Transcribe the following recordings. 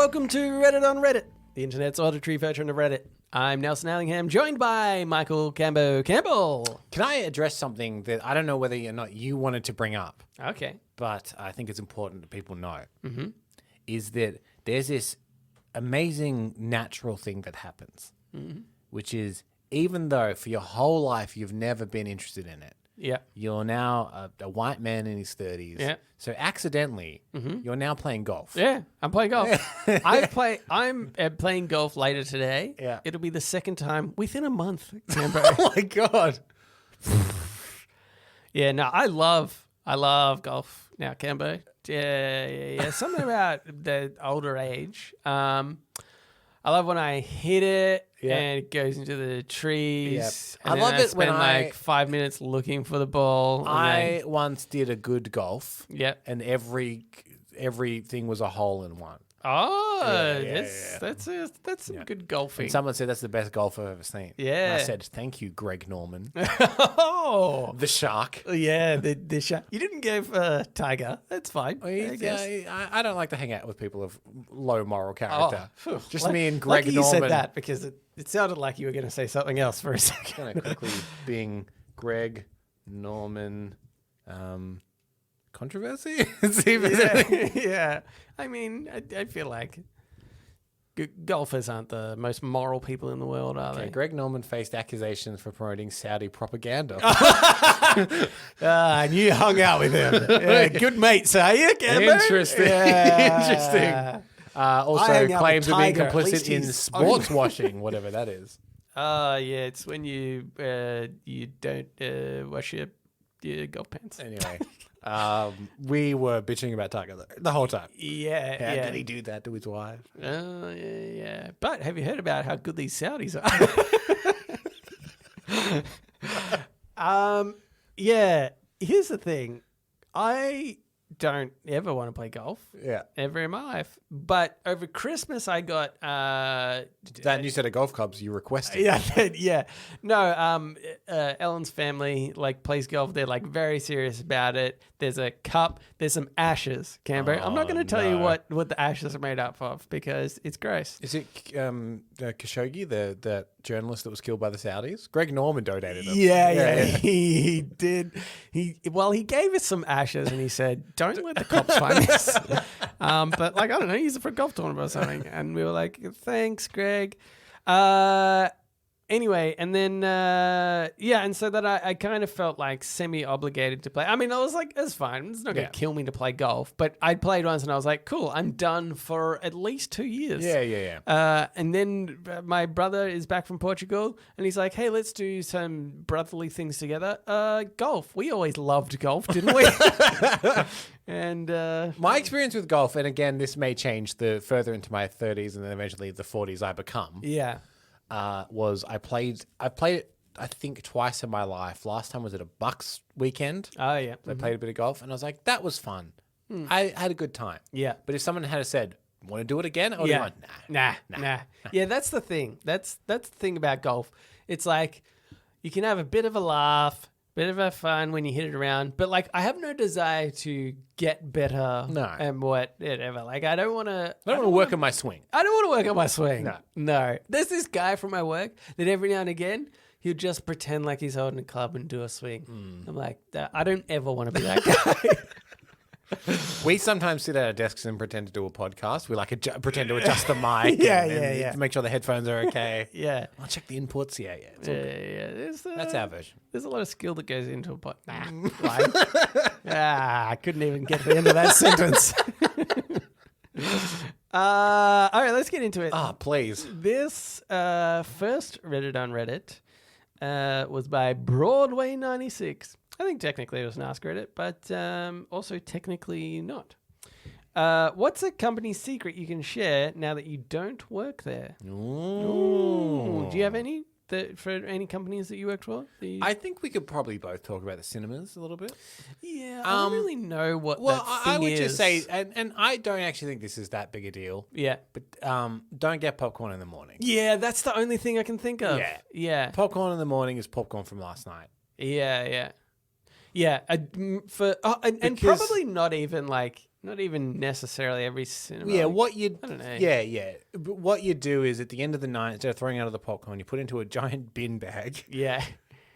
welcome to Reddit on Reddit, the internet's auditory version of Reddit. I'm Nelson Allingham, joined by Michael Campbell. Can I address something that I don't know whether or not you wanted to bring up? Okay. But I think it's important that people know. Mm-hmm. Is that there's this amazing natural thing that happens, which is even though for your whole life you've never been interested in it, Yeah. you're now a white man in his 30s. Yeah. So accidentally, you're now playing golf. Yeah, I'm playing golf. I'm playing golf later today. Yeah. It'll be the second time within a month. Oh my God. Yeah, no, I love golf now, Cambo. Yeah. Something about the older age. I love when I hit it and it goes into the trees. Yep. And I love it spend when like 5 minutes looking for the ball. I once did a good golf. Yep. And everything was a hole in one. Oh, Yeah. that's some good golfing. And someone said that's the best golf I've ever seen. Yeah. And I said, thank you, Greg Norman. Oh, The shark. yeah, the shot. You didn't go for Tiger. That's fine. I guess. I don't like to hang out with people of low moral character. Phew. Just me and Greg Lucky Norman. you said that because it sounded like you were going to say something else for a second. Kind of quickly being Greg Norman controversy. See if there's anything. Yeah. I mean, I feel like golfers aren't the most moral people in the world, are they? Greg Norman faced accusations for promoting Saudi propaganda. And you hung out with him. Yeah, good mates, are you, Cameron? Interesting. Yeah. Interesting. Also hang out claims with of being Tiger. At least complicit in he's sports washing, whatever that is. Yeah, it's when you don't wash your golf pants. Anyway, we were bitching about Tiger the whole time. Yeah. How did he do that to his wife? Oh, yeah. But have you heard about how good these Saudis are? Yeah. Here's the thing. I don't ever want to play golf. Yeah. Ever in my life. But over Christmas, I got... That new set of golf clubs you requested. Yeah. No, Ellen's family plays golf. They're very serious about it. There's a cup. There's some ashes, Canberra. I'm not going to tell you what the ashes are made up of because it's gross. Is it Khashoggi, that journalist that was killed by the Saudis? Greg Norman donated them. Yeah. He did. He gave us some ashes and he said, "Don't let the cops find this." But I don't know, use it for a golf tournament or something. And we were like, "Thanks, Greg." Anyway, and then, and so that I kind of felt semi-obligated to play. I mean, I was like, it's fine. It's not going to kill me to play golf. But I played once and I was like, cool, I'm done for at least 2 years. Yeah. And then my brother is back from Portugal and he's like, hey, let's do some brotherly things together. Golf. We always loved golf, didn't we? And my experience with golf, and again, this may change the further into my 30s and then eventually the 40s I become. Yeah. Was I played it I think twice in my life. Last time was at a Bucks weekend. Oh yeah. I played a bit of golf and I was like, that was fun. I had a good time. Yeah. But if someone had said, want to do it again? I would have gone, Nah. Yeah, that's the thing. That's the thing about golf. It's like you can have a bit of a laugh, bit of a fun when you hit it around, but I have no desire to get better. No. And whatever. I don't want to. I don't want to work on my swing. I don't want to work on my swing. No. There's this guy from my work that every now and again he'll just pretend like he's holding a club and do a swing. I'm like, I don't ever want to be that guy. We sometimes sit at our desks and pretend to do a podcast. We pretend to adjust the mic. Yeah. To make sure the headphones are okay. Yeah. I'll check the inputs. Yeah. It's all good. That's our version. There's a lot of skill that goes into a pod. I couldn't even get to the end of that sentence. All right, let's get into it. Please. This first Reddit on Reddit was by Broadway96. I think technically it was an Ask Reddit, but also technically not. What's a company secret you can share now that you don't work there? Ooh. Do you have any for any companies that you worked for? I think we could probably both talk about the cinemas a little bit. Yeah, I don't really know what that thing I would is. just say, and I don't actually think this is that big a deal. Yeah. But don't get popcorn in the morning. Yeah, that's the only thing I can think of. Yeah. Popcorn in the morning is popcorn from last night. Yeah. And probably not even Not even necessarily every cinema. Yeah, I don't know. Yeah. But what you do is at the end of the night, instead of throwing out of the popcorn, you put it into a giant bin bag, Yeah.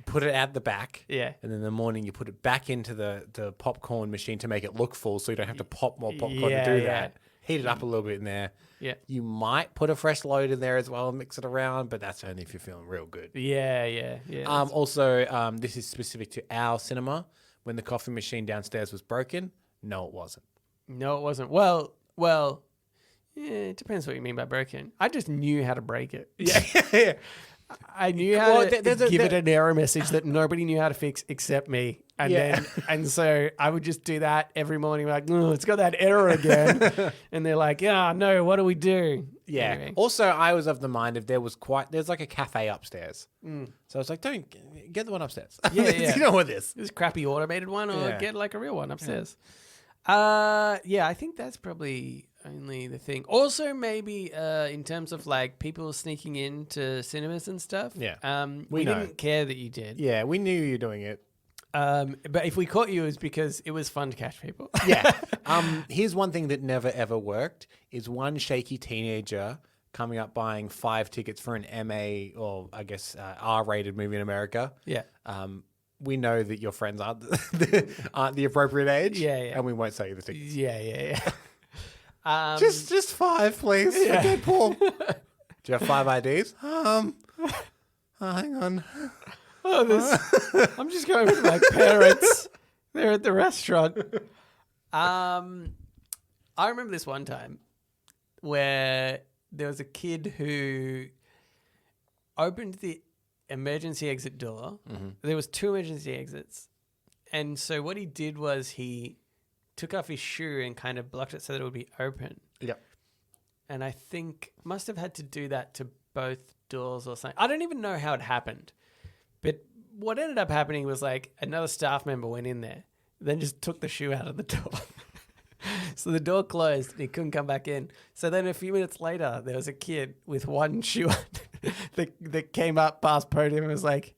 put it at the back, Yeah. and then in the morning you put it back into the popcorn machine to make it look full, so you don't have to pop more popcorn to do that. Heat it up a little bit in there. Yeah. You might put a fresh load in there as well and mix it around, but that's only if you're feeling real good. Yeah. Also, this is specific to our cinema. When the coffee machine downstairs was broken, no, it wasn't. No, it wasn't. Well, yeah, it depends what you mean by broken. I just knew how to break it. Yeah. I knew how to give it a- an error message that nobody knew how to fix except me. And so I would just do that every morning, like, oh, it's got that error again. And they're like, yeah, no, what do we do? Yeah. Anyway. Also, I was of the mind if there's like a cafe upstairs. So I was like, don't get the one upstairs. Yeah. You know what this? This crappy automated one, or Yeah. get like a real one upstairs. Yeah, I think that's probably only the thing. Also, maybe in terms of like people sneaking into cinemas and stuff. Yeah. We know. didn't care that you did. Yeah, we knew you were doing it. But if we caught you, it was because it was fun to catch people. Yeah. Here's one thing that never ever worked is one shaky teenager coming up buying 5 tickets for an MA or I guess R-rated movie in America. Yeah. We know that your friends aren't the appropriate age. Yeah. And we won't sell you the tickets. Yeah. Just 5, please. Yeah. For Deadpool. Do you have 5 IDs? Hang on. I'm just going with my parents. They're at the restaurant. I remember this one time where there was a kid who opened the emergency exit door. Mm-hmm. There was 2 emergency exits. And so what he did was he took off his shoe and kind of blocked it so that it would be open. Yep. And I think must have had to do that to both doors or something. I don't even know how it happened. But what ended up happening was like another staff member went in there, then just took the shoe out of the door. So the door closed and he couldn't come back in. So then a few minutes later, there was a kid with one shoe on that came up past podium and was like,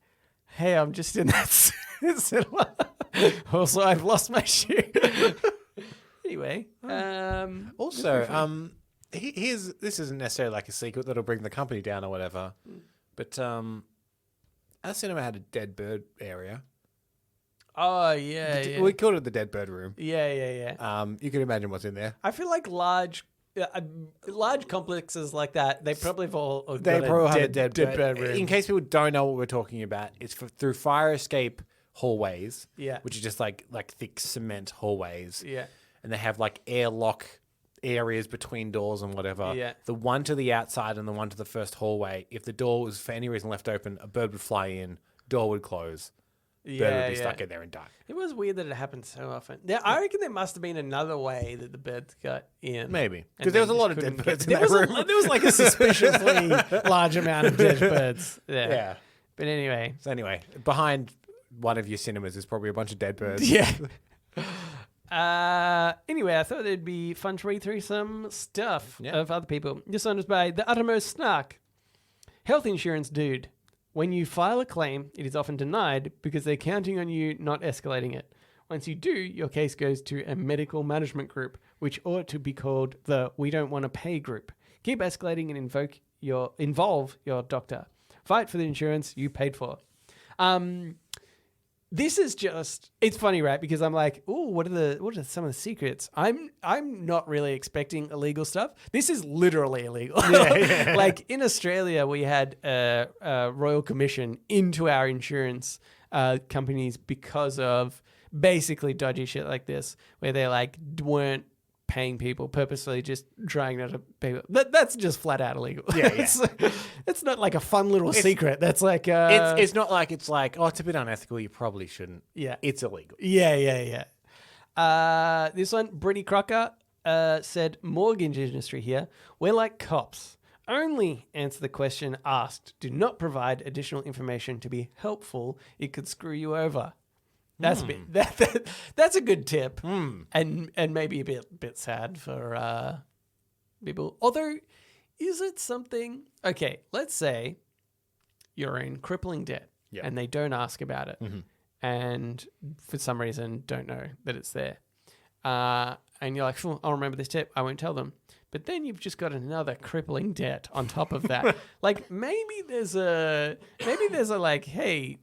hey, I'm just in that cinema. Also, I've lost my shoe. Anyway. Also, this isn't necessarily like a secret that'll bring the company down or whatever, but our cinema had a dead bird area. Oh, yeah. We called it the dead bird room. Yeah. You can imagine what's in there. I feel like large complexes like that, they probably have all got have a dead bird room. In case people don't know what we're talking about, it's through fire escape hallways, which are just like thick cement hallways. Yeah. And they have like airlock areas between doors and whatever. Yeah. The one to the outside and the one to the first hallway, if the door was for any reason left open, a bird would fly in, door would close. Bird would be stuck in there and die. It was weird that it happened so often. I reckon there must have been another way that the birds got in. Maybe. Because there was a lot of dead birds in that room. There was like a suspiciously large amount of dead birds there. Yeah. But anyway. So anyway, behind one of your cinemas is probably a bunch of dead birds. Yeah. Anyway, I thought it'd be fun to read through some stuff of other people. This one was by The Uttermost Snark. Health insurance dude. When you file a claim, it is often denied because they're counting on you not escalating it. Once you do, your case goes to a medical management group, which ought to be called the We Don't Want to Pay group. Keep escalating and involve your doctor. Fight for the insurance you paid for. This is just, it's funny, right? Because I'm like, oh, what are some of the secrets? I'm not really expecting illegal stuff. This is literally illegal. Yeah. Like in Australia, we had a royal commission into our insurance companies because of basically dodgy shit like this, where they like weren't paying people purposely, just trying not to pay. That's just flat out illegal. Yeah. It's not like a fun little secret. That's like it's not like it's a bit unethical. You probably shouldn't. Yeah, it's illegal. Yeah. This one, Brittany Crocker said, mortgage industry here. We're like cops. Only answer the question asked. Do not provide additional information to be helpful. It could screw you over. That's that's a good tip, and maybe a bit sad for people. Although, is it something? Okay, let's say you're in crippling debt, and they don't ask about it, and for some reason don't know that it's there, and and you're like, "Phew, I'll remember this tip. I won't tell them." But then you've just got another crippling debt on top of that. Like maybe there's a like, hey,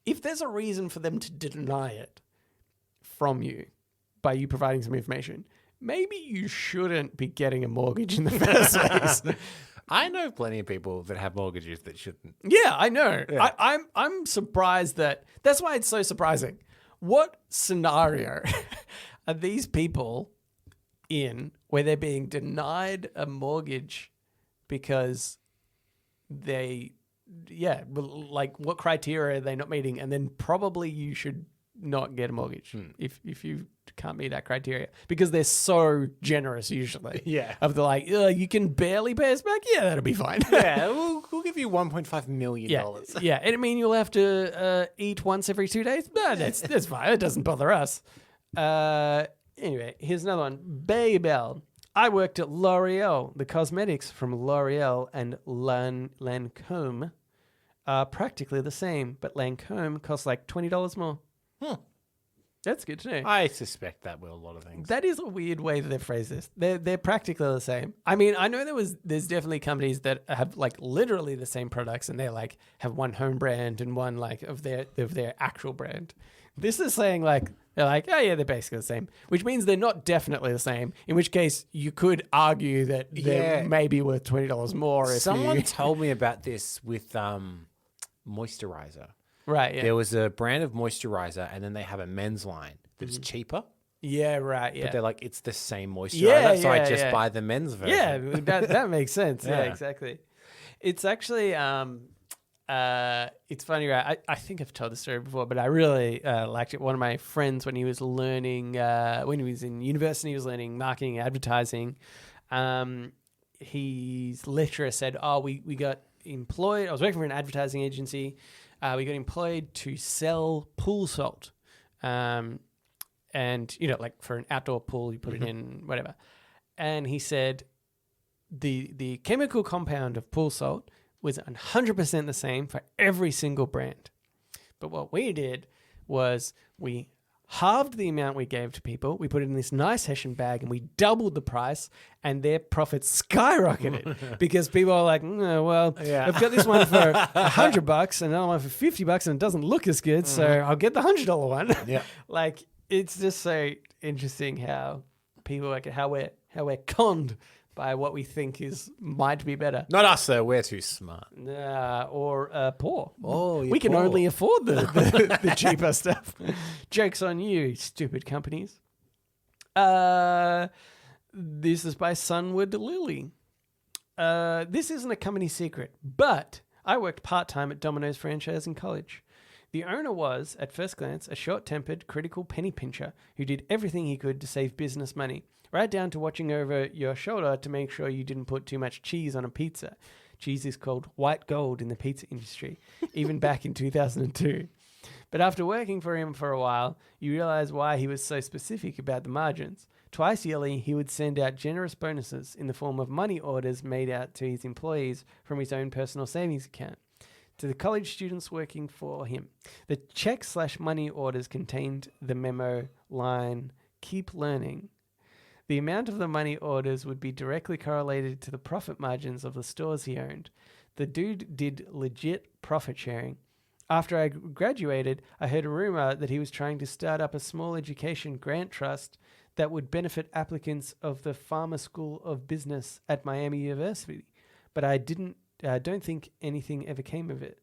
if there's a reason for them to deny it from you by you providing some information, maybe you shouldn't be getting a mortgage in the first place. I know plenty of people that have mortgages that shouldn't. Yeah, I know. Yeah. I'm surprised that's why it's so surprising. What scenario are these people in where they're being denied a mortgage because like what criteria are they not meeting? And then probably you should not get a mortgage if you can't meet that criteria, because they're so generous usually. Yeah. Of the like, you can barely pay us back. Yeah, that'll be fine. Yeah, we'll give you $1.5 million. Yeah, and I mean you'll have to eat once every 2 days. No, that's fine. It doesn't bother us. Anyway, here's another one. Baybel. I worked at L'Oreal. The cosmetics from L'Oreal and Lancome are practically the same, but Lancome costs like $20 more. That's good to know. I suspect that with a lot of things. That is a weird way that they've phrased this. They're practically the same. I mean, I know there's definitely companies that have like literally the same products, and they like have one home brand and one like of their actual brand. This is saying like they're like, oh yeah, they're basically the same, which means they're not definitely the same. In which case, you could argue that they're maybe worth $20 more. Someone told me about this with moisturizer. Right, yeah. There was a brand of moisturizer, and then they have a men's line that's cheaper. Yeah, right, yeah. But they're like, it's the same moisturizer, so I just buy the men's version. Yeah, that makes sense. Yeah, exactly. It's actually, it's funny, right? I think I've told the story before, but I really liked it. One of my friends, when he was learning, when he was in university, he was learning marketing and advertising. His lecturer said, we got employed. I was working for an advertising agency. We got employed to sell pool salt. And, like for an outdoor pool, you put it in, whatever. And he said the chemical compound of pool salt was 100% the same for every single brand. But what we did was we halved the amount we gave to people. We put it in this nice Hessian bag and we doubled the price, and their profits skyrocketed because people are like, I've got this one for $100 and another one for $50 and it doesn't look as good. So I'll get the $100 one. Yeah. Like, it's just so interesting how people how we're conned by what we think might be better. Not us though, we're too smart. Or poor. Oh, we can only afford the cheaper stuff. Joke's on you, stupid companies. This is by Sunward Lily. This isn't a company secret, but I worked part-time at Domino's franchise in college. The owner was, at first glance, a short-tempered, critical penny pincher who did everything he could to save business money, right down to watching over your shoulder to make sure you didn't put too much cheese on a pizza. Cheese is called white gold in the pizza industry, even back in 2002. But after working for him for a while, you realize why he was so specific about the margins. Twice yearly, he would send out generous bonuses in the form of money orders made out to his employees from his own personal savings account. To the college students working for him, the check/money orders contained the memo line, "Keep learning." The amount of the money orders would be directly correlated to the profit margins of the stores he owned. The dude did legit profit sharing. After I graduated, I heard a rumor that he was trying to start up a small education grant trust that would benefit applicants of the Farmer School of Business at Miami University, but I don't think anything ever came of it.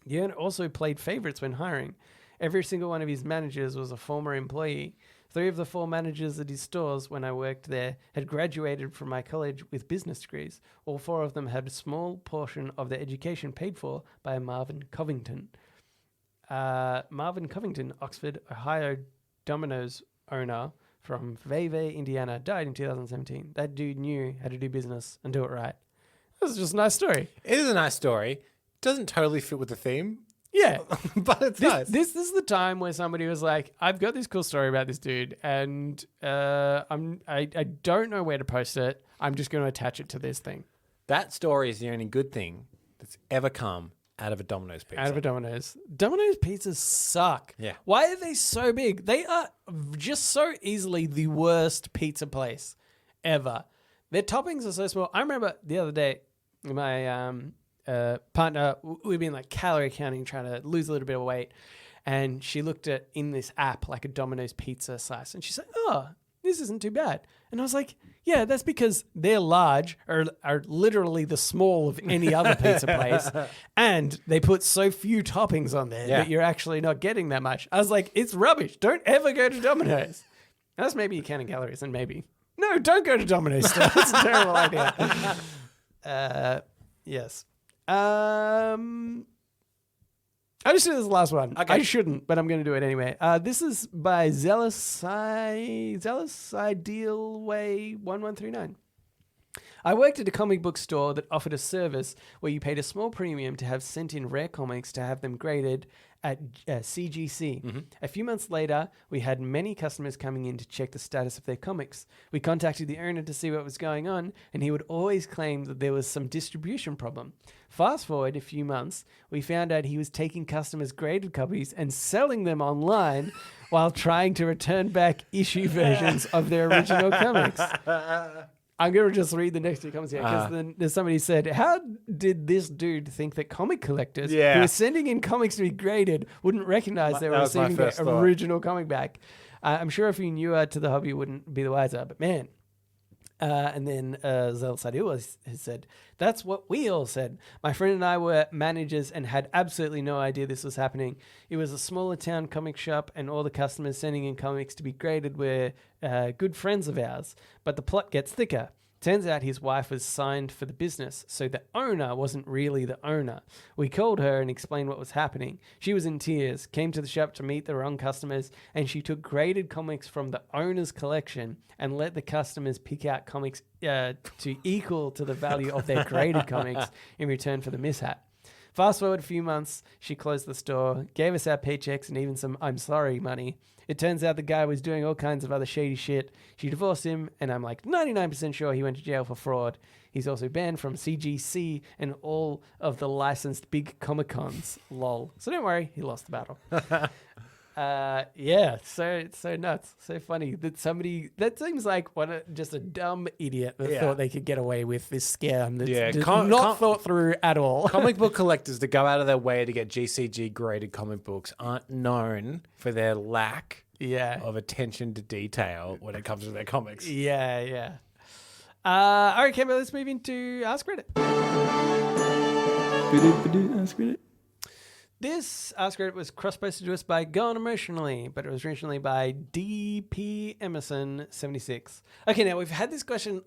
The owner also played favorites when hiring. Every single one of his managers was a former employee. 3 of the 4 managers at his stores when I worked there had graduated from my college with business degrees. All 4 of them had a small portion of their education paid for by Marvin Covington. Marvin Covington, Oxford, Ohio Domino's owner from Vevey, Indiana, died in 2017. That dude knew how to do business and do it right. This is just a nice story. It is a nice story. Doesn't totally fit with the theme. Yeah. But it's nice. This is the time where somebody was like, I've got this cool story about this dude, and I don't know where to post it. I'm just going to attach it to this thing. That story is the only good thing that's ever come Out of a Domino's pizza. Out of a Domino's. Domino's pizzas suck. Yeah. Why are they so big? They are just so easily the worst pizza place ever. Their toppings are so small. I remember the other day, my partner, we've been like calorie counting, trying to lose a little bit of weight. And she looked at in this app like a Domino's pizza slice. And she said, oh, this isn't too bad. And I was like, yeah, that's because they're large, or are literally the small of any other pizza place. And they put so few toppings on there that you're actually not getting that much. I was like, it's rubbish. Don't ever go to Domino's. Unless maybe you're counting calories, and maybe. No, don't go to Domino's still. That's a terrible idea. Yes. I just did this last one. Okay. I shouldn't, but I'm going to do it anyway. This is by Zealous Ideal Way 1139. I worked at a comic book store that offered a service where you paid a small premium to have sent in rare comics to have them graded at CGC. Mm-hmm. A few months later, we had many customers coming in to check the status of their comics. We contacted the owner to see what was going on, and he would always claim that there was some distribution problem. Fast forward a few months, we found out he was taking customers' graded copies and selling them online while trying to return back issue versions of their original comics. I'm going to just read the next two comments here, because then there's somebody said, how did this dude think that comic collectors who were sending in comics to be graded wouldn't recognize they were receiving their original comic back? I'm sure if you knew to the hobby, you wouldn't be the wiser, but man. And then Zel Sadil has said, that's what we all said. My friend and I were managers and had absolutely no idea this was happening. It was a smaller town comic shop, and all the customers sending in comics to be graded were good friends of ours. But the plot gets thicker. Turns out his wife was signed for the business, so the owner wasn't really the owner. We called her and explained what was happening. She was in tears, came to the shop to meet the wrong customers, and she took graded comics from the owner's collection and let the customers pick out comics to equal to the value of their graded comics in return for the mishap. Fast forward a few months, she closed the store, gave us our paychecks and even some I'm sorry money. It turns out the guy was doing all kinds of other shady shit. She divorced him, and I'm like 99% sure he went to jail for fraud. He's also banned from CGC and all of the licensed big Comic-Cons. Lol. So don't worry, he lost the battle. So nuts, so funny that somebody that seems like just a dumb idiot that thought they could get away with this scam that's not thought through at all. Comic book collectors that go out of their way to get GCG graded comic books aren't known for their lack of attention to detail when it comes to their comics. All right, Campbell, let's move into Ask Reddit. Ask Reddit. This Ask Reddit was cross-posted to us by Gone Emotionally, but it was originally by DP Emerson 76. Okay, now we've had this question,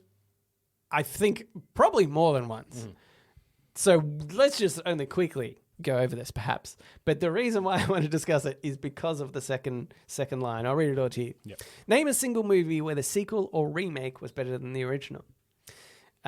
I think, probably more than once. So let's just only quickly go over this, perhaps. But the reason why I want to discuss it is because of the second line. I'll read it all to you. Yep. Name a single movie where the sequel or remake was better than the original.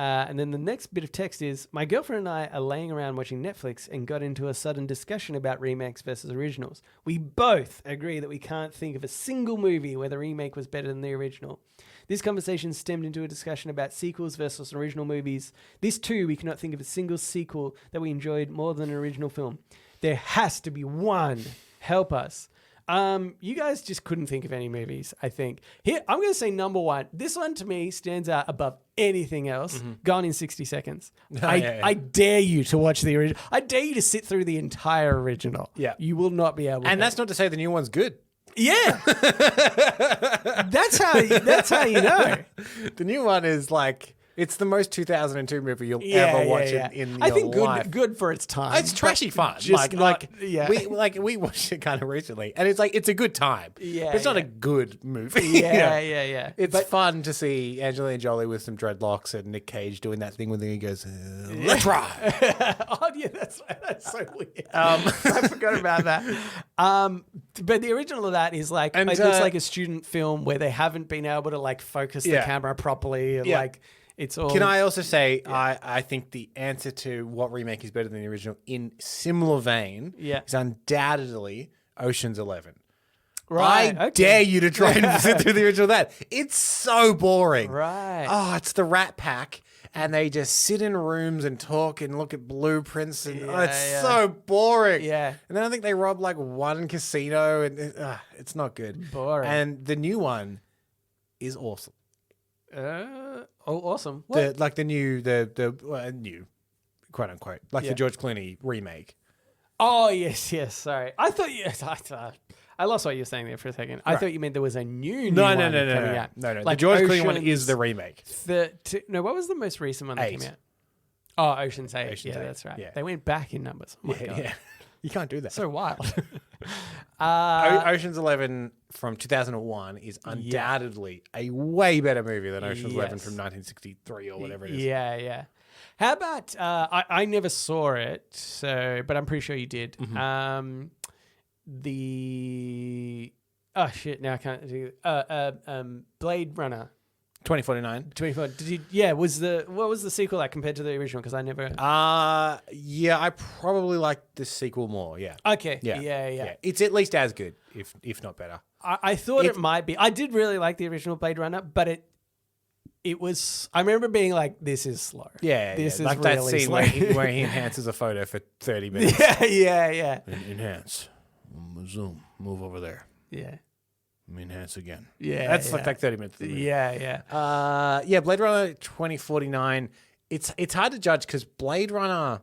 And then the next bit of text is, my girlfriend and I are laying around watching Netflix and got into a sudden discussion about remakes versus originals. We both agree that we can't think of a single movie where the remake was better than the original. This conversation stemmed into a discussion about sequels versus original movies. This too, we cannot think of a single sequel that we enjoyed more than an original film. There has to be one. Help us. You guys just couldn't think of any movies, I think. Here, I'm going to say number one. This one, to me, stands out above anything else. Gone in 60 Seconds. I dare you to watch the original. I dare you to sit through the entire original. Yeah. You will not be able to. And that's not to say the new one's good. Yeah. That's how you know. The new one is like... It's the most 2002 movie you'll ever watch in your life. I think good for its time. It's trashy fun. We watched it kind of recently, and it's a good time. Yeah, but it's not a good movie. Yeah. It's fun to see Angelina Jolie with some dreadlocks and Nick Cage doing that thing when he goes, "Let's ride." Oh yeah, that's so weird. I forgot about that. But the original of that is like it looks like a student film where they haven't been able to like focus the camera properly and like. It's all. Can I also say I think the answer to what remake is better than the original in similar vein is undoubtedly Ocean's 11. Right. I dare you to try and sit through the original of that. It's so boring. Right. Oh, it's the Rat Pack. and they just sit in rooms and talk and look at blueprints, and Yeah, it's yeah. so boring. Yeah. And then I think they rob like one casino, and it's not good. Boring. And the new one is awesome. Awesome. What? The new, quote unquote, like Yeah. the George Clooney remake. Oh, yes. Sorry. I thought you... I lost what you were saying there for a second. I Right. thought you meant there was a new No, one no, coming out. no. The Like George Clooney one Ocean's is the remake. No, what was the most recent one that 8. came out? Oh, Ocean's 8. Ocean's Yeah, 8, that's right. yeah. They went back in numbers. Oh, my God. Yeah. You can't do that. So wild. Ocean's 11 from 2001 is undoubtedly a way better movie than Ocean's 11 from 1963 or whatever it is. Yeah. How about I never saw it, but I'm pretty sure you did. Mm-hmm. Now I can't do Blade Runner 2049. 24. What was the sequel like compared to the original? Because I never. Yeah, I probably like the sequel more. Yeah. Okay. Yeah. Yeah. It's at least as good, if not better. I thought it might be. I did really like the original Blade Runner, but it was. I remember being like, "This is slow." Yeah, this is like really that scene slow. where he enhances a photo for 30 minutes. Yeah. Enhance, zoom, move over there. Yeah. Enhance again. Yeah, that's yeah. like 30 minutes. Of the movie. Yeah. Blade Runner 2049. It's hard to judge because Blade Runner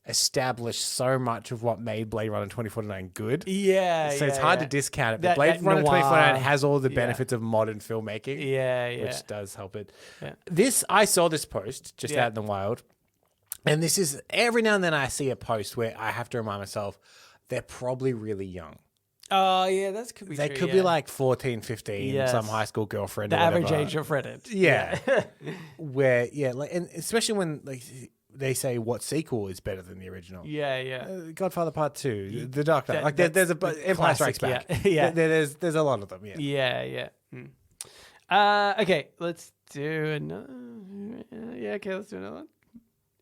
established so much of what made Blade Runner 2049 good. Yeah. So it's hard to discount it. But That Blade Runner noir. 2049 has all the benefits of modern filmmaking. Yeah. Which does help it. Yeah. I saw this post just out in the wild. And this is every now and then I see a post where I have to remind myself they're probably really young. Oh, yeah, that could be They true, could be like 14, 15, Yes. some high school girlfriend the or average whatever. age of Reddit. Yeah. And especially when like they say what sequel is better than the original. Yeah. Godfather Part 2, The Dark Knight. That- There's a the Empire Strikes classic, Back. yeah. There's a lot of them, Yeah. Okay, let's do another. Let's do another one.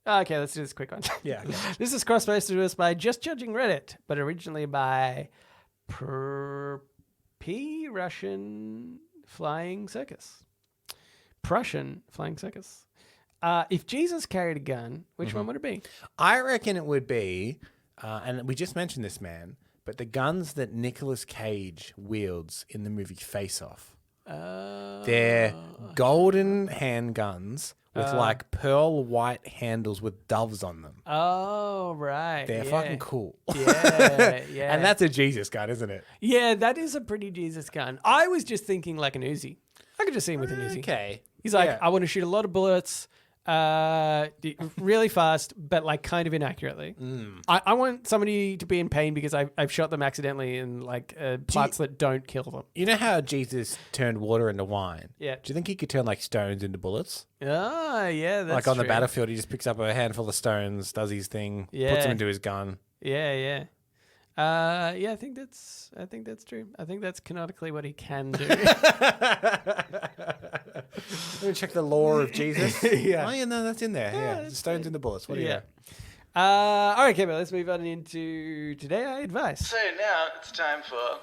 Okay, let's do this quick one. Yeah. Okay. This is cross-posted to us by Just Judging Reddit, but originally by Russian Flying Circus. Prussian Flying Circus. If Jesus carried a gun, which one would it be? I reckon it would be, and we just mentioned this man, but the guns that Nicolas Cage wields in the movie Face Off. They're golden handguns with like pearl white handles with doves on them. Oh, right. They're fucking cool. Yeah. And that's a Jesus gun, isn't it? Yeah, that is a pretty Jesus gun. I was just thinking like an Uzi. I could just see him with an Uzi. Okay. He's like, Yeah. I want to shoot a lot of bullets, really fast, but like kind of inaccurately. I want somebody to be in pain because I've shot them accidentally in like parts that don't kill them. You know how Jesus turned water into wine? Yeah. Do you think he could turn like stones into bullets? Ah, yeah, that's Like on the true. battlefield, he just picks up a handful of stones, does his thing, puts Yeah. them into his gun. Yeah. I think that's true. I think that's canonically what he can do. Let me check the law of Jesus. Yeah. Oh, yeah, no, that's in there. Yeah. that's Stones into bullets. What do you know? All right, Kevin, let's move on into Today I Advice. So now it's time for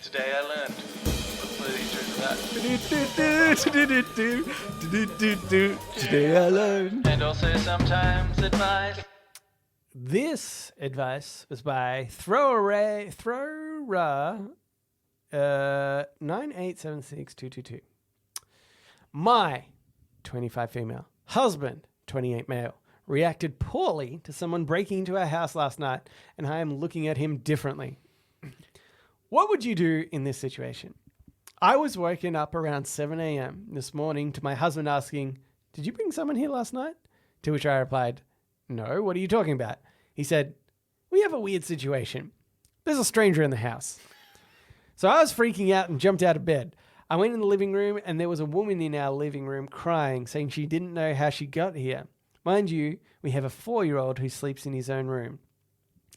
Today I Learned. What are these about? Today I learned. And also sometimes advice. This advice was by Thrower 9876222. My 25 female husband, 28 male, reacted poorly to someone breaking into our house last night, and I am looking at him differently. What would you do in this situation? I was woken up around 7 a.m. this morning to my husband asking, "Did you bring someone here last night?" To which I replied, "No, what are you talking about?" He said, "We have a weird situation. There's a stranger in the house." So I was freaking out and jumped out of bed. I went in the living room and there was a woman in our living room crying, saying she didn't know how she got here. Mind you, we have a 4-year-old who sleeps in his own room.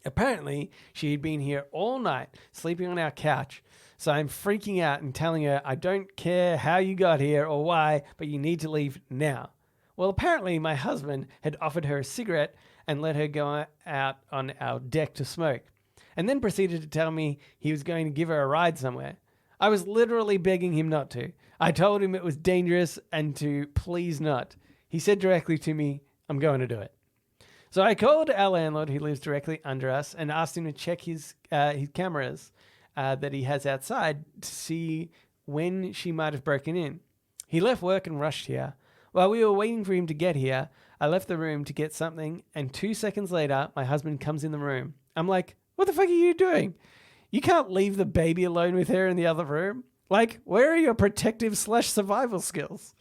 Apparently, she had been here all night, sleeping on our couch. So I'm freaking out and telling her, "I don't care how you got here or why, but you need to leave now." Well, apparently my husband had offered her a cigarette and let her go out on our deck to smoke, and then proceeded to tell me he was going to give her a ride somewhere. I was literally begging him not to. I told him it was dangerous and to please not. He said directly to me, I'm going to do it. So I called our landlord, who lives directly under us, and asked him to check his cameras that he has outside to see when she might have broken in. He left work and rushed here. While we were waiting for him to get here, I left the room to get something, and 2 seconds later, my husband comes in the room. I'm like, what the fuck are you doing? You can't leave the baby alone with her in the other room. Like, where are your protective/survival skills?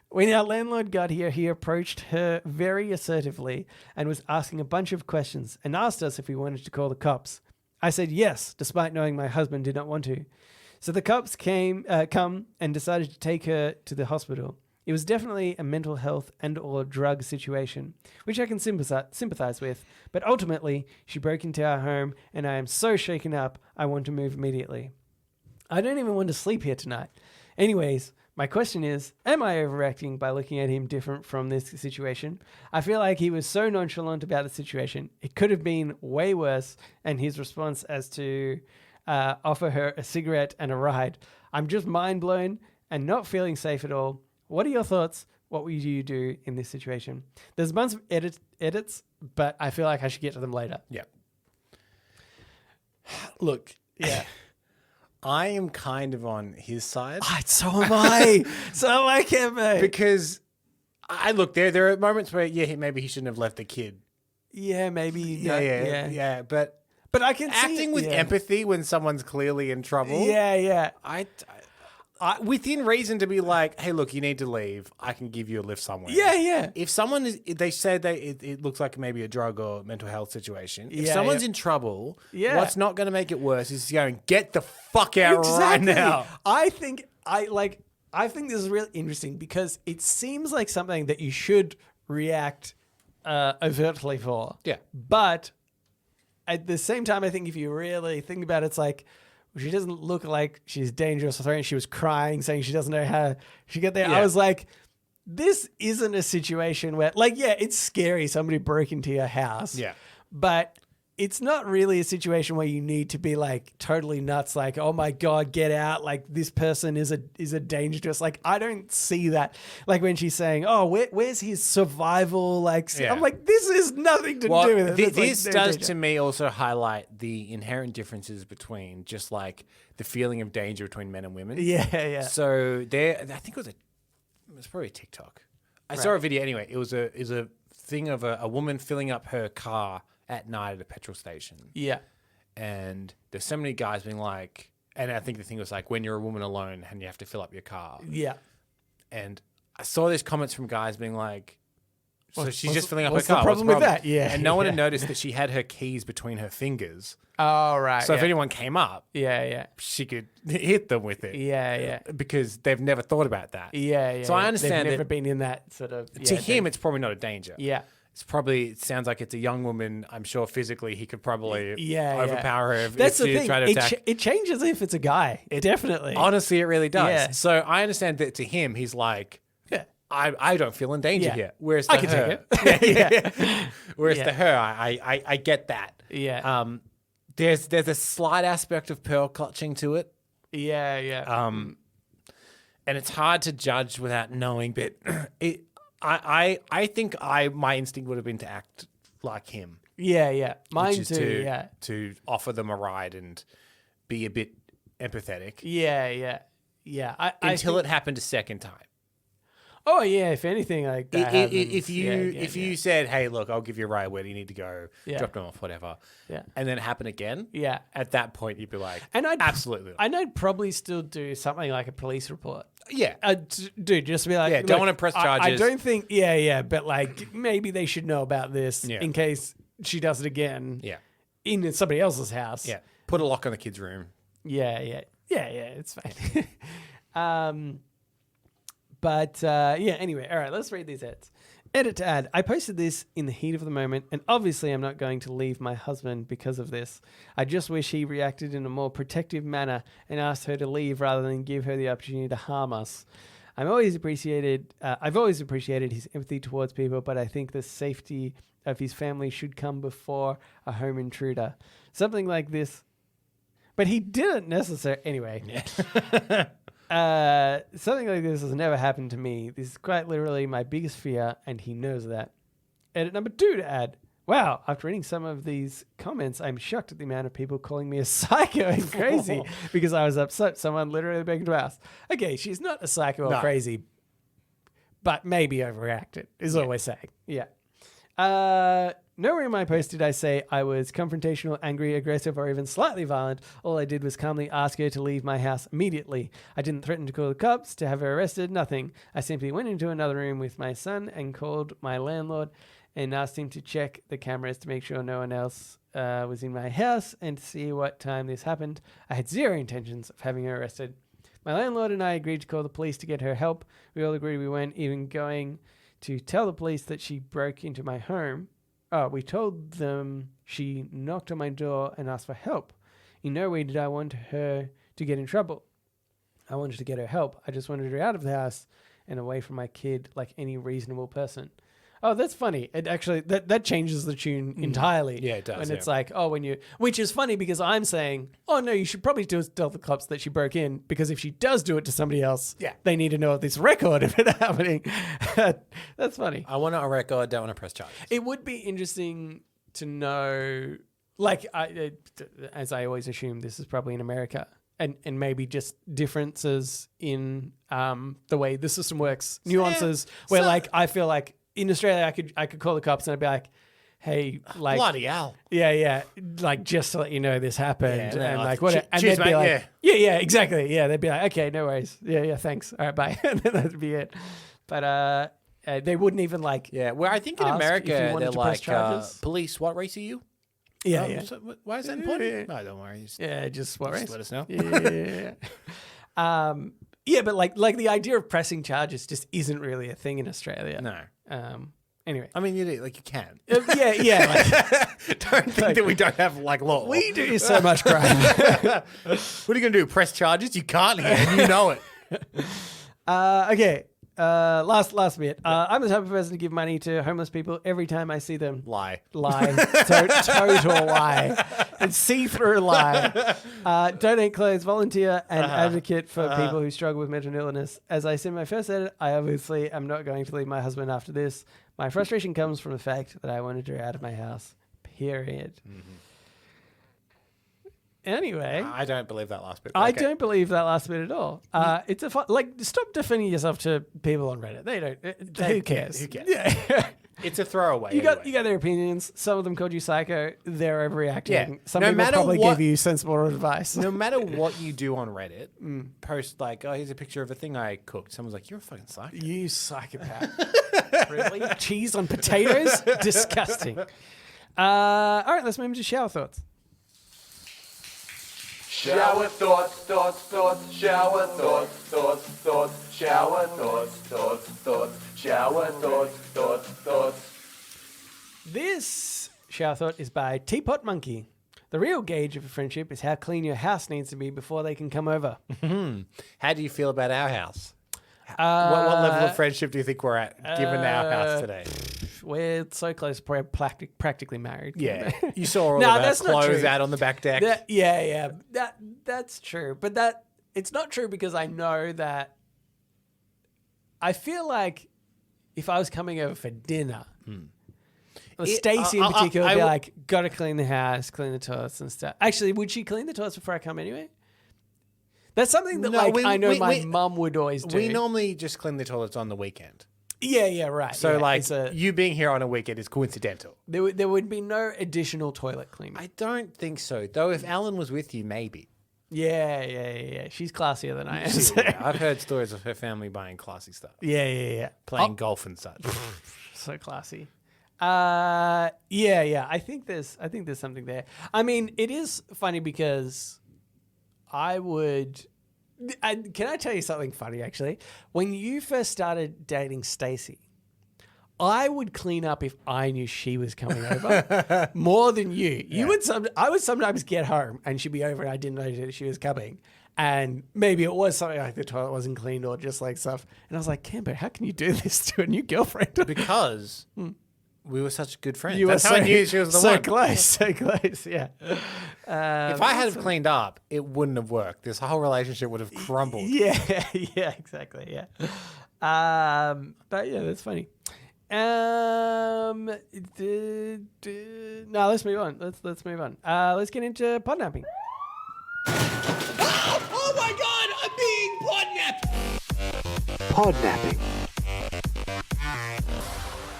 When our landlord got here, he approached her very assertively and was asking a bunch of questions and asked us if we wanted to call the cops. I said yes, despite knowing my husband did not want to. So the cops come and decided to take her to the hospital. It was definitely a mental health and or drug situation, which I can sympathize with, but ultimately she broke into our home and I am so shaken up I want to move immediately. I don't even want to sleep here tonight. Anyways, my question is, am I overreacting by looking at him different from this situation? I feel like he was so nonchalant about the situation. It could have been way worse, and his response as to offer her a cigarette and a ride. I'm just mind blown and not feeling safe at all. What are your thoughts? What would you do in this situation? There's a bunch of edits, but I feel like I should get to them later. Yeah. Look, Yeah. I am kind of on his side. So am I. So am I, Kevin. Because I look, there are moments where, maybe he shouldn't have left the kid. Yeah, maybe. Yeah. But I can see acting with empathy when someone's clearly in trouble. Yeah. I within reason to be like, hey, look, you need to leave. I can give you a lift somewhere. Yeah. If someone they said it looks like maybe a drug or mental health situation. If someone's in trouble, what's not going to make it worse is going, get the fuck out right now. I think this is really interesting because it seems like something that you should react overtly for. Yeah. But at the same time, I think if you really think about it, it's like, she doesn't look like she's dangerous or threatening. She was crying, saying she doesn't know how she got there. Yeah. I was like, this isn't a situation where, it's scary. Somebody broke into your house. Yeah. But it's not really a situation where you need to be like totally nuts. Like, oh my God, get out. Like this person is a danger to us. Like, I don't see that. Like when she's saying, oh, where's his survival? Like, I'm like, this is nothing to do with it. This does to me also highlight the inherent differences between just like the feeling of danger between men and women. Yeah. So I think it was probably a TikTok. I saw a video anyway. It was a thing of a woman filling up her car at night at a petrol station. Yeah. And there's so many guys being like, and I think the thing was like, when you're a woman alone and you have to fill up your car. Yeah. And I saw these comments from guys being like, so she's just filling up her what's car. The problem with that? Yeah. And no one had noticed that she had her keys between her fingers. Oh, right. So if anyone came up, she could hit them with it. Yeah. Because they've never thought about that. Yeah. So I understand they've never been in that sort of. To him, it's probably not a danger. Yeah. It sounds like it's a young woman. I'm sure physically he could probably overpower her if That's the she thing. tried to attack. It changes if it's a guy. Definitely. Honestly, it really does. Yeah. So I understand that to him, he's like, I don't feel in danger here. Whereas I to can her, take it. Whereas to her, I get that. Yeah. There's a slight aspect of pearl clutching to it. Yeah. And it's hard to judge without knowing, but I think my instinct would have been to act like him. Yeah. Mine too. To offer them a ride and be a bit empathetic. Yeah. Until it happened a second time. Oh yeah, if anything like that. If you said, "Hey, look, I'll give you a ride. Where do you need to go? Yeah. Drop them off, whatever." Yeah. And then it happened again. Yeah. At that point, you'd be like, absolutely. And I'd probably still do something like a police report. Yeah. Dude, just be like, don't want to press charges. I don't think. Yeah. But like, maybe they should know about this in case she does it again. Yeah. In somebody else's house. Yeah. Put a lock on the kid's room. Yeah. It's fine. But anyway, all right, let's read these ads. Edit to ad. I posted this in the heat of the moment, and obviously I'm not going to leave my husband because of this. I just wish he reacted in a more protective manner and asked her to leave rather than give her the opportunity to harm us. I've always appreciated his empathy towards people, but I think the safety of his family should come before a home intruder. Something like this. But he didn't necessarily. Anyway. Yeah. Something like this has never happened to me. This is quite literally my biggest fear, and he knows that. Edit number 2 to add. Wow, after reading some of these comments, I'm shocked at the amount of people calling me a psycho and crazy because I was upset. Someone literally begged to ask. Okay, she's not a psycho or crazy, but maybe overreacted, is all we're saying. Yeah. Nowhere in my post did I say I was confrontational, angry, aggressive, or even slightly violent. All I did was calmly ask her to leave my house immediately. I didn't threaten to call the cops, to have her arrested, nothing. I simply went into another room with my son and called my landlord and asked him to check the cameras to make sure no one else was in my house and to see what time this happened. I had zero intentions of having her arrested. My landlord and I agreed to call the police to get her help. We all agreed we weren't even going to tell the police that she broke into my home. Oh, we told them she knocked on my door and asked for help. In no way did I want her to get in trouble. I wanted to get her help. I just wanted her out of the house and away from my kid like any reasonable person. Oh, that's funny. It actually, that changes the tune entirely. Yeah, it does. When it's like, oh, which is funny because I'm saying, oh no, you should probably tell the cops that she broke in because if she does do it to somebody else, they need to know this record of it happening. That's funny. I want a record, don't want to press charges. It would be interesting to know, like, as I always assume, this is probably in America. And maybe just differences in the way the system works, nuances where like I feel like in Australia I could call the cops and I'd be like, hey, like bloody hell. Yeah. Like just to let you know this happened. Yeah, and like, what and cheers, they'd be mate, like, yeah, exactly. Yeah, they'd be like, okay, no worries. Yeah, thanks. All right, bye. And then that'd be it. But they wouldn't even like well, I think in ask America if you wanted they're to press like charges. Police, what race are you? Yeah. So why is that important? No, don't worry. Just what race? Let us know. Yeah. Yeah, but like the idea of pressing charges just isn't really a thing in Australia. No. Anyway. I mean, you do, like you can. Yeah. Like, Don't think that we don't have like law. we do so much crime. What are you going to do? Press charges? You can't here. You know it. Okay. Last bit. I'm the type of person to give money to homeless people every time I see them. Lie. Total lie. And see-through lie. Donate clothes, volunteer, and advocate for people who struggle with mental illness. As I said in my first edit, I obviously am not going to leave my husband after this. My frustration comes from the fact that I wanted her out of my house. Period. Mm-hmm. Anyway, I don't believe that last bit. I don't believe that last bit at all. It's a stop defending yourself to people on Reddit. They don't. Who cares? Who cares? Yeah. It's a throwaway. You got their opinions. Some of them called you psycho. They're overreacting. Yeah. Some No people matter probably what- give you sensible advice. No matter what you do on Reddit, post like, oh, here's a picture of a thing I cooked. Someone's like, you're a fucking psycho. You psychopath. Really? Cheese on potatoes? Disgusting. All right, let's move into shower thoughts. Shower thoughts, shower thoughts, shower thoughts, shower thoughts. This shower thought is by Teapot Monkey. The real gauge of a friendship is how clean your house needs to be before they can come over. How do you feel about our house? What level of friendship do you think we're at, given our house today? We're so close, we're practically married. Yeah. You saw all No, of our that's not clothes true. out on the back deck. That's true. But it's not true because I know that I feel like if I was coming over for dinner, Stacey in particular would be like, gotta clean the house, clean the toilets and stuff. Actually, would she clean the toilets before I come anyway? That's something that I know my mum would always do. We normally just clean the toilets on the weekend. Yeah, right. So yeah, you being here on a weekend is coincidental. There would be no additional toilet cleaning. I don't think so. Though if Alan was with you, maybe. Yeah. She's classier than I am. Yeah, I've heard stories of her family buying classy stuff. Yeah. Playing golf and such. So classy. Yeah. I think there's something there. I mean, it is funny because can I tell you something funny, actually? When you first started dating Stacey, I would clean up if I knew she was coming over more than you. I would sometimes get home and she'd be over and I didn't know that she was coming. And maybe it was something like the toilet wasn't cleaned or just like stuff. And I was like, Camber, how can you do this to a new girlfriend? Because We were such good friends. You That's were how I knew she was the so one. close, so close. Yeah. If I had have cleaned up, it wouldn't have worked. This whole relationship would have crumbled. Yeah, yeah, exactly. Yeah. But yeah, that's funny. No, let's move on. Let's move on. Let's get into podnapping. Oh my God, I'm being podnapped. Podnapping.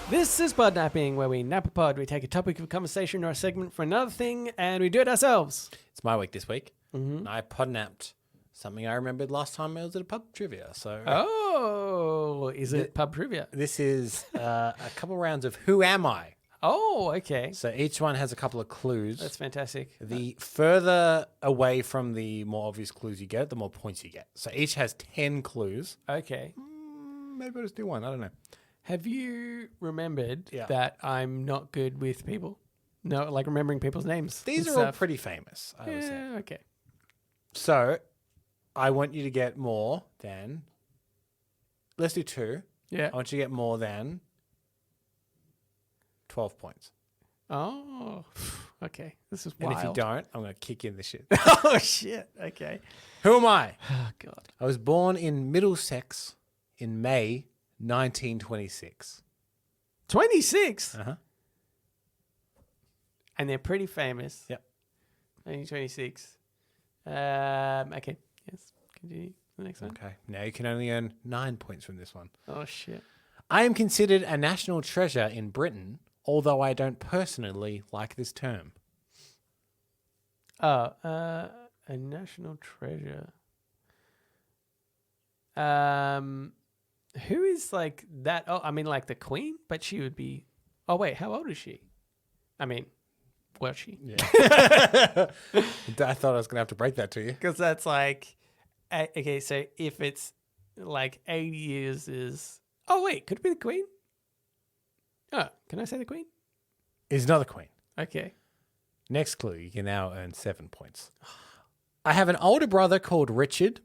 This is podnapping, where we nap a pod. We take a topic of conversation or a segment for another thing, and we do it ourselves. It's my week this week. And I podnapped something I remembered last time I was at a pub trivia. So Oh, is it pub trivia? this is a couple rounds of Who Am I? Oh, okay. So each one has a couple of clues. That's fantastic. The further away from the more obvious clues you get, the more points you get. So each has 10 clues. Okay. Maybe I'll just do one. I don't know. Have you remembered Yeah. that I'm not good with people? No, like remembering people's names. These and are all stuff. pretty famous, I would say. Yeah, okay. So I want you to get more than... Let's do 2. Yeah. I want you to get more than 12 points. Oh, okay. This is And wild. if you don't, I'm going to kick in the shit. Oh, shit. Okay. Who am I? Oh, God. I was born in Middlesex in May 1926. 26? Uh-huh. And they're pretty famous. Yep. 1926. Okay. Yes. Continue. The next one. Okay. Now you can only earn 9 points from this one. Oh, shit. I am considered a national treasure in Britain, although I don't personally like this term. Oh, a national treasure. Who is like that? Oh, I mean, like the Queen, but she would be. Oh, wait, how old is she? I mean, was she? Yeah. I thought I was going to have to break that to you. Because that's like, okay, so if it's like 80 years is. Oh, wait, could it be the Queen? Oh, can I say the Queen? It's not the Queen. Okay. Next clue, you can now earn 7 points. I have an older brother called Richard,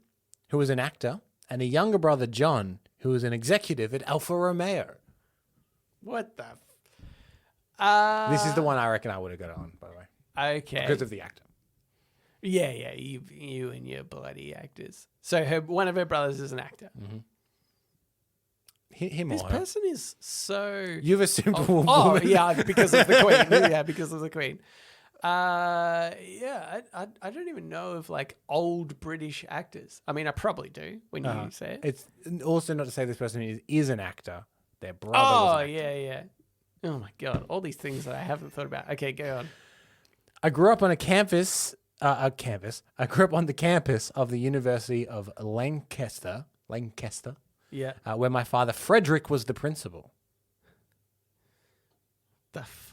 who is an actor, and a younger brother, John, who is an executive at Alfa Romeo. What the? This is the one I reckon I would have got it on, by the way, Okay. because of the actor. Yeah, you and your bloody actors. So one of her brothers is an actor. Him This or her. person is so. You've assumed a woman. Oh yeah, because of the Queen. Yeah, because of the Queen. Yeah, I don't even know of like old British actors. I mean, I probably do when you say it. It's also not to say this person is an actor. Their brother Oh was an actor. yeah. Oh my God, all these things that I haven't thought about. Okay, go on. I grew up on a campus. I grew up on the campus of the University of Lancaster, Yeah. where my father Frederick was the principal.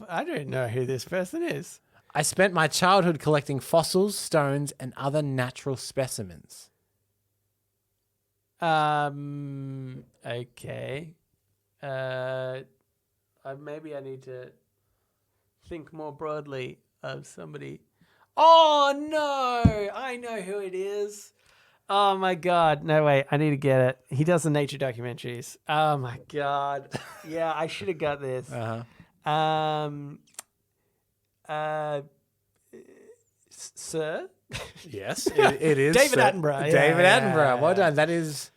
I don't know who this person is. I spent my childhood collecting fossils, stones, and other natural specimens. Okay. Maybe I need to think more broadly of somebody. Oh no! I know who it is. Oh my God! No way! I need to get it. He does the nature documentaries. Oh my God! Yeah, I should have got this. Sir. Yes, it is. David Attenborough. Yeah, David yeah, Attenborough. Well yeah. done. That is...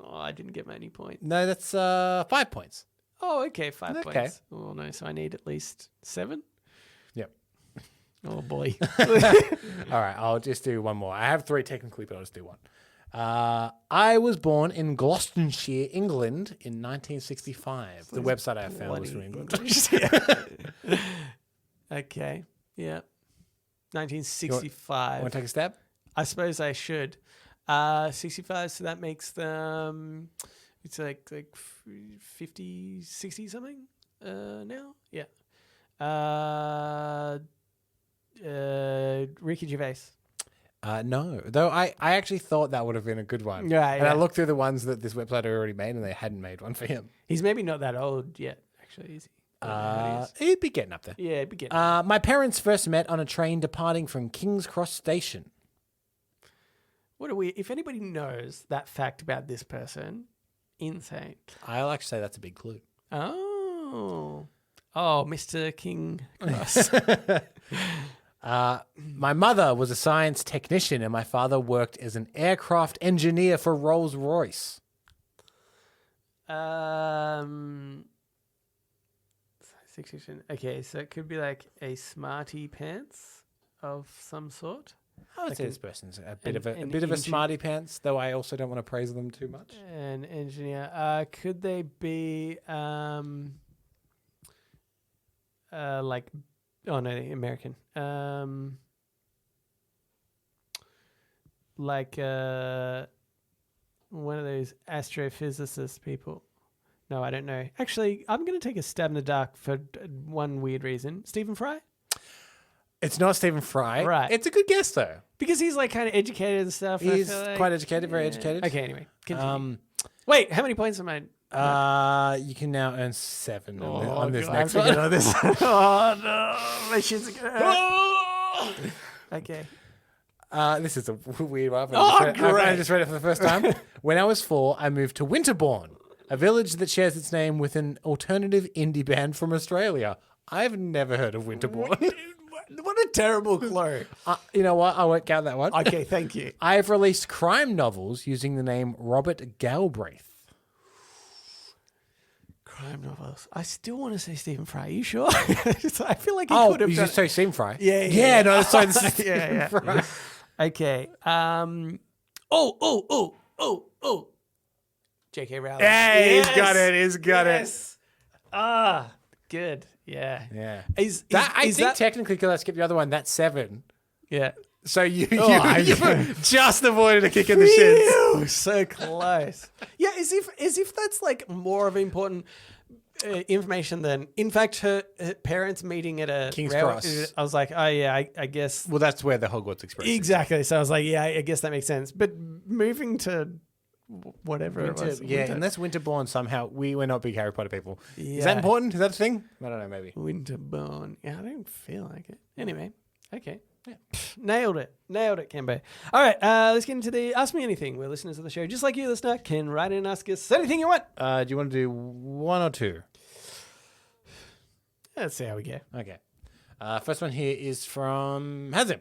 Oh, I didn't get any points. No, that's 5 points. Oh, okay, 5 Okay. points. Oh no, so I need at least 7. Yep. Oh boy. All right, I'll just do one more. I have 3 technically, but I'll just do one. I was born in Gloucestershire, England in 1965. The website I found was from England. Okay. Yeah. 1965. Want to take a stab? I suppose I should. 65, so that makes them, it's like 50, 60 something now? Yeah. Ricky Gervais. No, though I actually thought that would have been a good one. Yeah, and yeah. I looked through the ones that this website had already made, and they hadn't made one for him. He's maybe not that old yet, actually, is he? I don't know what he is. He'd be getting up there. Yeah, begin. My parents first met on a train departing from King's Cross Station. What are we? If anybody knows that fact about this person, insane. I'll actually say that's a big clue. Oh, Oh, Mr. King Cross. My mother was a science technician and my father worked as an aircraft engineer for Rolls-Royce. Okay, so it could be like a smarty pants of some sort. I would Like say this person's a bit an of a smarty pants, though I also don't want to praise them too much. An engineer. Could they be like, oh no, American. Like one of those astrophysicist people. No, I don't know. Actually, I'm going to take a stab in the dark for one weird reason. Stephen Fry? It's not Stephen Fry. Right. It's a good guess, though. Because he's like kind of educated and stuff. and I He's feel like- quite educated, very educated. Okay, anyway. Continue. Wait, how many points am I? You can now earn 7 on this God, I next have to get one. on this. Oh no, my shit's gonna hurt. Okay. This is a weird one. Oh, great. I just read it for the first time. When I was 4, I moved to Winterbourne, a village that shares its name with an alternative indie band from Australia. I've never heard of Winterbourne. What a terrible clue. You know what? I won't count that one. Okay, thank you. I have released crime novels using the name Robert Galbraith. Crime novels. I still want to say Stephen Fry. Are you sure? I feel like he Oh, could have you done just say Stephen Fry? Yeah. No, sorry, this is Yeah, yeah. Stephen Fry. Okay. J.K. Rowling. Hey, he's got it. He's got it. Ah, good. Yeah. Yeah. Is I is think that technically, because I skipped the other one, that's 7. yeah. So you I- just avoided a kick in the shins. Phew, so close. Yeah, as if that's like more of important information than, in fact, her parents meeting at a King's railway- Cross. I was like, oh yeah, I guess Well, that's where the Hogwarts Express is. exactly. So I was like, yeah, I guess that makes sense. But moving to whatever it was, Yeah, unless Winterbourne somehow, we were not big Harry Potter people. Is Yeah. that important? Is that a thing? I don't know, maybe. Winterbourne. Yeah, I don't feel like it. Anyway, okay. Yeah. Nailed it, Cambo. All right, let's get into the Ask Me Anything, where listeners of the show, just like you, listener, can write in and ask us anything you want. Do you want to do 1 or 2? Let's see how we go. Okay. First one here is from Hazim.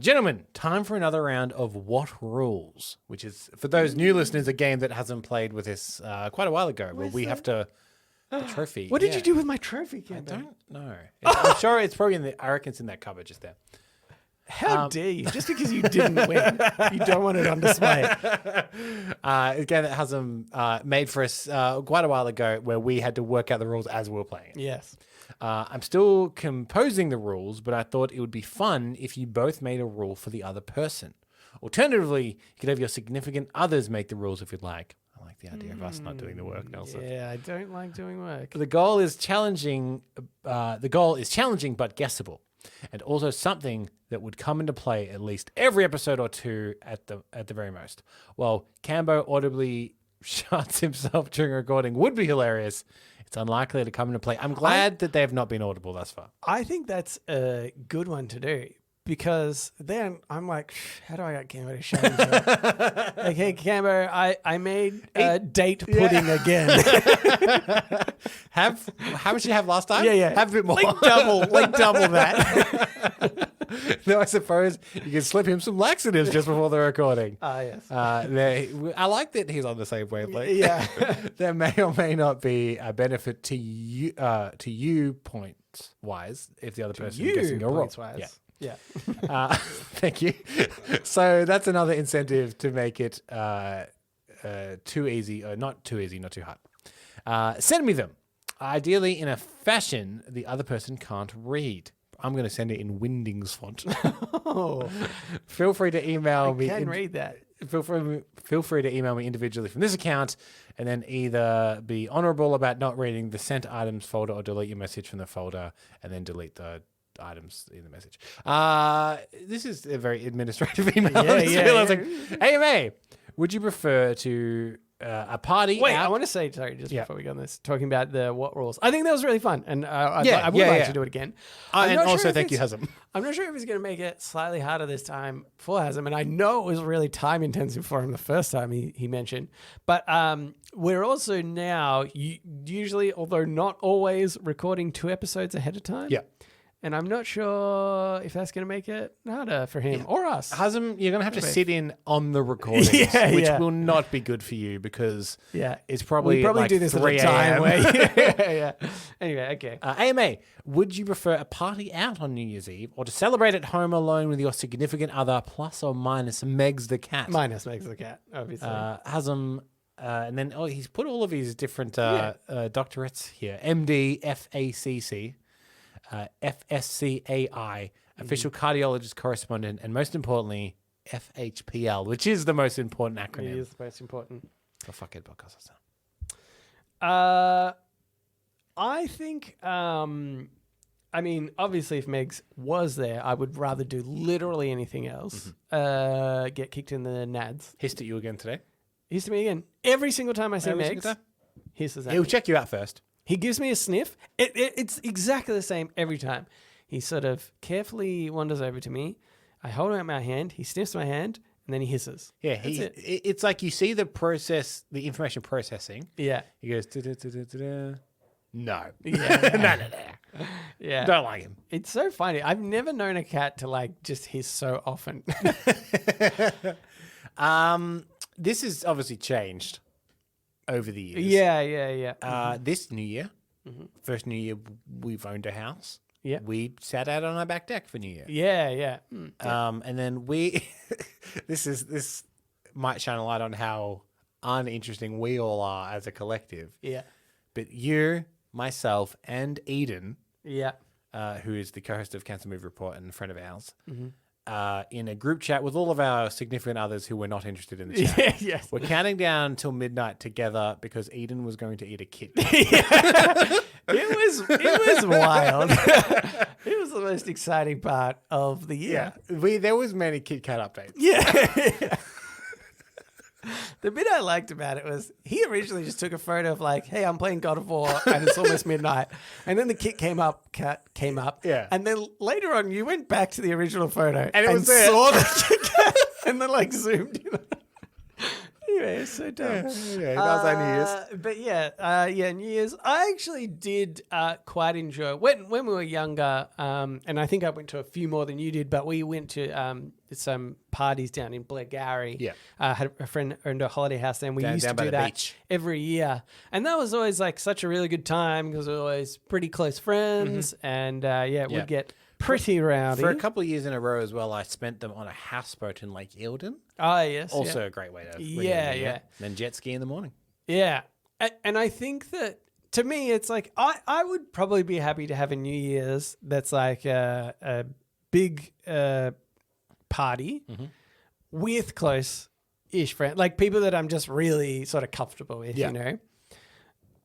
Gentlemen, time for another round of What Rules, which is, for those new listeners, a game that Hazim played with us quite a while ago, where we have to... The trophy. What did yeah. you do with my trophy, Cambo? I don't know. I'm sure it's probably in the... I reckon it's in that cupboard just there. How dare you? Just because you didn't win, you don't want it on display. A game that Hazim made for us quite a while ago, where we had to work out the rules as we were playing it. Yes. I'm still composing the rules, but I thought it would be fun if you both made a rule for the other person. Alternatively, you could have your significant others make the rules if you'd like. I like the idea of us not doing the work, Nelson. Yeah, I don't like doing work. The goal is challenging. But guessable, and also something that would come into play at least every episode or 2 at the very most. While Cambo audibly shuts himself during recording would be hilarious, it's unlikely to come into play. I'm glad that they have not been audible thus far. I think that's a good one to do, because then I'm like, how do I get Cambo to show himself? Okay, Cambo, I made date pudding again. How much did you have last time? Yeah. Have a bit more. like double that. No, I suppose you can slip him some laxatives just before the recording. Yes. I like that he's on the same wavelength. Yeah. There may or may not be a benefit to you points wise if the other person is guessing your role. Points-wise. Yeah. Thank you. So that's another incentive to make it too easy, or not too easy, not too hard. Send me them, ideally in a fashion the other person can't read. I'm going to send it in Windings font. Oh, Feel free to email me. can read that. Feel free to email me individually from this account, and then either be honourable about not reading the sent items folder or delete your message from the folder and then delete the items in the message. This is a very administrative email. Yeah. Like, AMA, would you prefer to a party. Wait, out. I want to say, sorry, just Yeah. before we go on this, talking about the what rules. I think that was really fun, and I would Yeah, like yeah. to do it again. And not also, sure if thank you, it's- Hazem. I'm not sure if he's going to make it slightly harder this time for Hazem, and I know it was really time intensive for him the first time he mentioned. But we're also now usually, although not always, recording 2 episodes ahead of time. Yeah. And I'm not sure if that's going to make it harder for him or us. Hazem, you're going to have to Both. sit in on the recordings, Yeah, which yeah. will not be good for you because Yeah, it's probably we probably like do this 3 at a time a.m. where yeah. Anyway, okay. AMA, would you prefer a party out on New Year's Eve or to celebrate at home alone with your significant other, plus or minus Megs the cat? Minus makes the cat, obviously. Hazem, and then he's put all of his different doctorates here: MD, FACC, FSCAI, official cardiologist correspondent, and most importantly, FHPL, which is the most important It acronym is the most important. for Fuckhead Podcast. I think, I mean, obviously, if Megs was there, I would rather do literally anything else. Get kicked in the nads. Hissed at you again today. Hisses me again. Every single time I see Every single Megs, time? hisses at He'll me. check you out first. He gives me a sniff. It's exactly the same every time. He sort of carefully wanders over to me. I hold out my hand. He sniffs my hand, and then he hisses. Yeah, That's it. it's like you see the information processing. Yeah. He goes, "Da-da-da-da-da-da." No. Yeah. no. Yeah. Don't like him. It's so funny. I've never known a cat to like just hiss so often. This has obviously changed over the years. Yeah. This New Year, first New Year we've owned a house. Yeah. We sat out on our back deck for New Year. Yeah. And then this might shine a light on how uninteresting we all are as a collective. Yeah. But you, myself, and Eden, Yeah. who is the co-host of Cancer Movie Report and a friend of ours, in a group chat with all of our significant others who were not interested in the chat. Yeah. Yes. We're counting down till midnight together because Eden was going to eat a Kit Kat. It was wild. It was the most exciting part of the year. There was many Kit Kat updates. Yeah. The bit I liked about it was he originally just took a photo of like, hey, I'm playing God of War and it's almost midnight. And then the cat came up. Yeah. And then later on you went back to the original photo And it was there. saw the Kit Kat and then like zoomed in. Anyway, it's so dumb. Yeah, that was our New Year's. But yeah, New Year's. I actually did quite enjoy when we were younger, and I think I went to a few more than you did. But we went to some parties down in Blairgowrie. Yeah. Had a friend owned a holiday house there, and we used to down by do the that beach. every year. And that was always like such a really good time because we were always pretty close friends, and it would get pretty rowdy. For a couple of years in a row as well, I spent them on a houseboat in Lake Eildon. Oh yes, Also a great way to ring in the Yeah, year. yeah. And then jet ski in the morning. Yeah. And I think that to me, it's like I would probably be happy to have a New Year's that's like a big party with close-ish friends, like people that I'm just really sort of comfortable with, you know,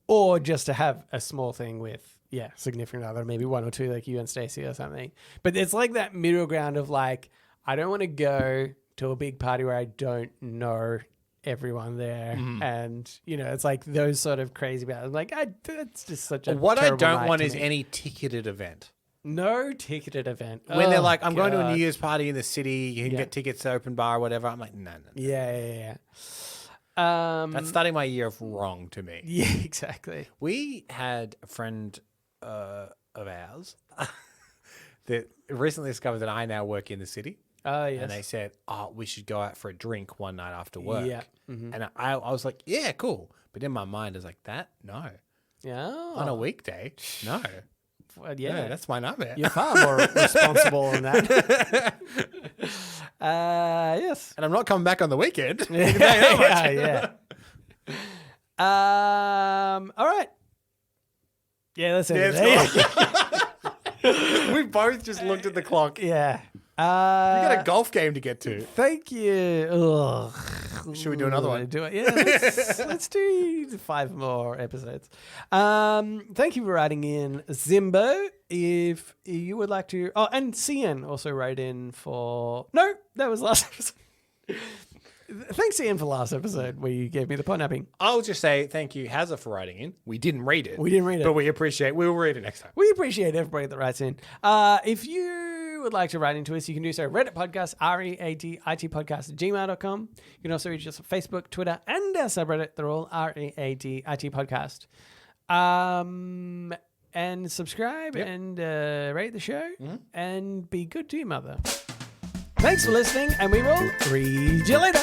or just to have a small thing with, significant other, maybe one or two like you and Stacey or something. But it's like that middle ground of like, I don't want to go to a big party where I don't know everyone there, and you know, it's like those sort of crazy battles. Like, it's just such a What I terrible don't night want to is me. any ticketed event. No ticketed event. When they're Oh, like, I'm going to a God. New Year's party in the city, you can get tickets to open bar or whatever. I'm like, no. Yeah. That's starting my year off wrong to me. Yeah, exactly. We had a friend of ours that recently discovered that I now work in the city. Oh, yes. And they said, we should go out for a drink one night after work. Yeah. And I was like, yeah, cool. But in my mind, I was like, no. Yeah. On a weekday? No. Well, Yeah, that's my nightmare. You're far more responsible than that. Yes. And I'm not coming back on the weekend. Yeah. All right. Yeah, let's end it. We both just looked at the clock. Yeah. We got a golf game to get to. Thank you. Ugh. Should we do another one? Do it. Yeah, let's do 5 more episodes. Thank you for writing in, Zimbo. If you would like to... Oh, and Cian also wrote in for... No, that was last episode. Thanks, Ian, for last episode where you gave me the podnapping. I'll just say thank you, Hazza, for writing in. We didn't read it. We didn't read it. But we'll read it next time. We appreciate everybody that writes in. If you would like to write into us, you can do so. Reddit podcast, readitpodcast @gmail.com. You can also reach us on Facebook, Twitter, and our subreddit. They're all readit podcast. And subscribe and rate the show and be good to your mother. Thanks for listening, and we will read you later.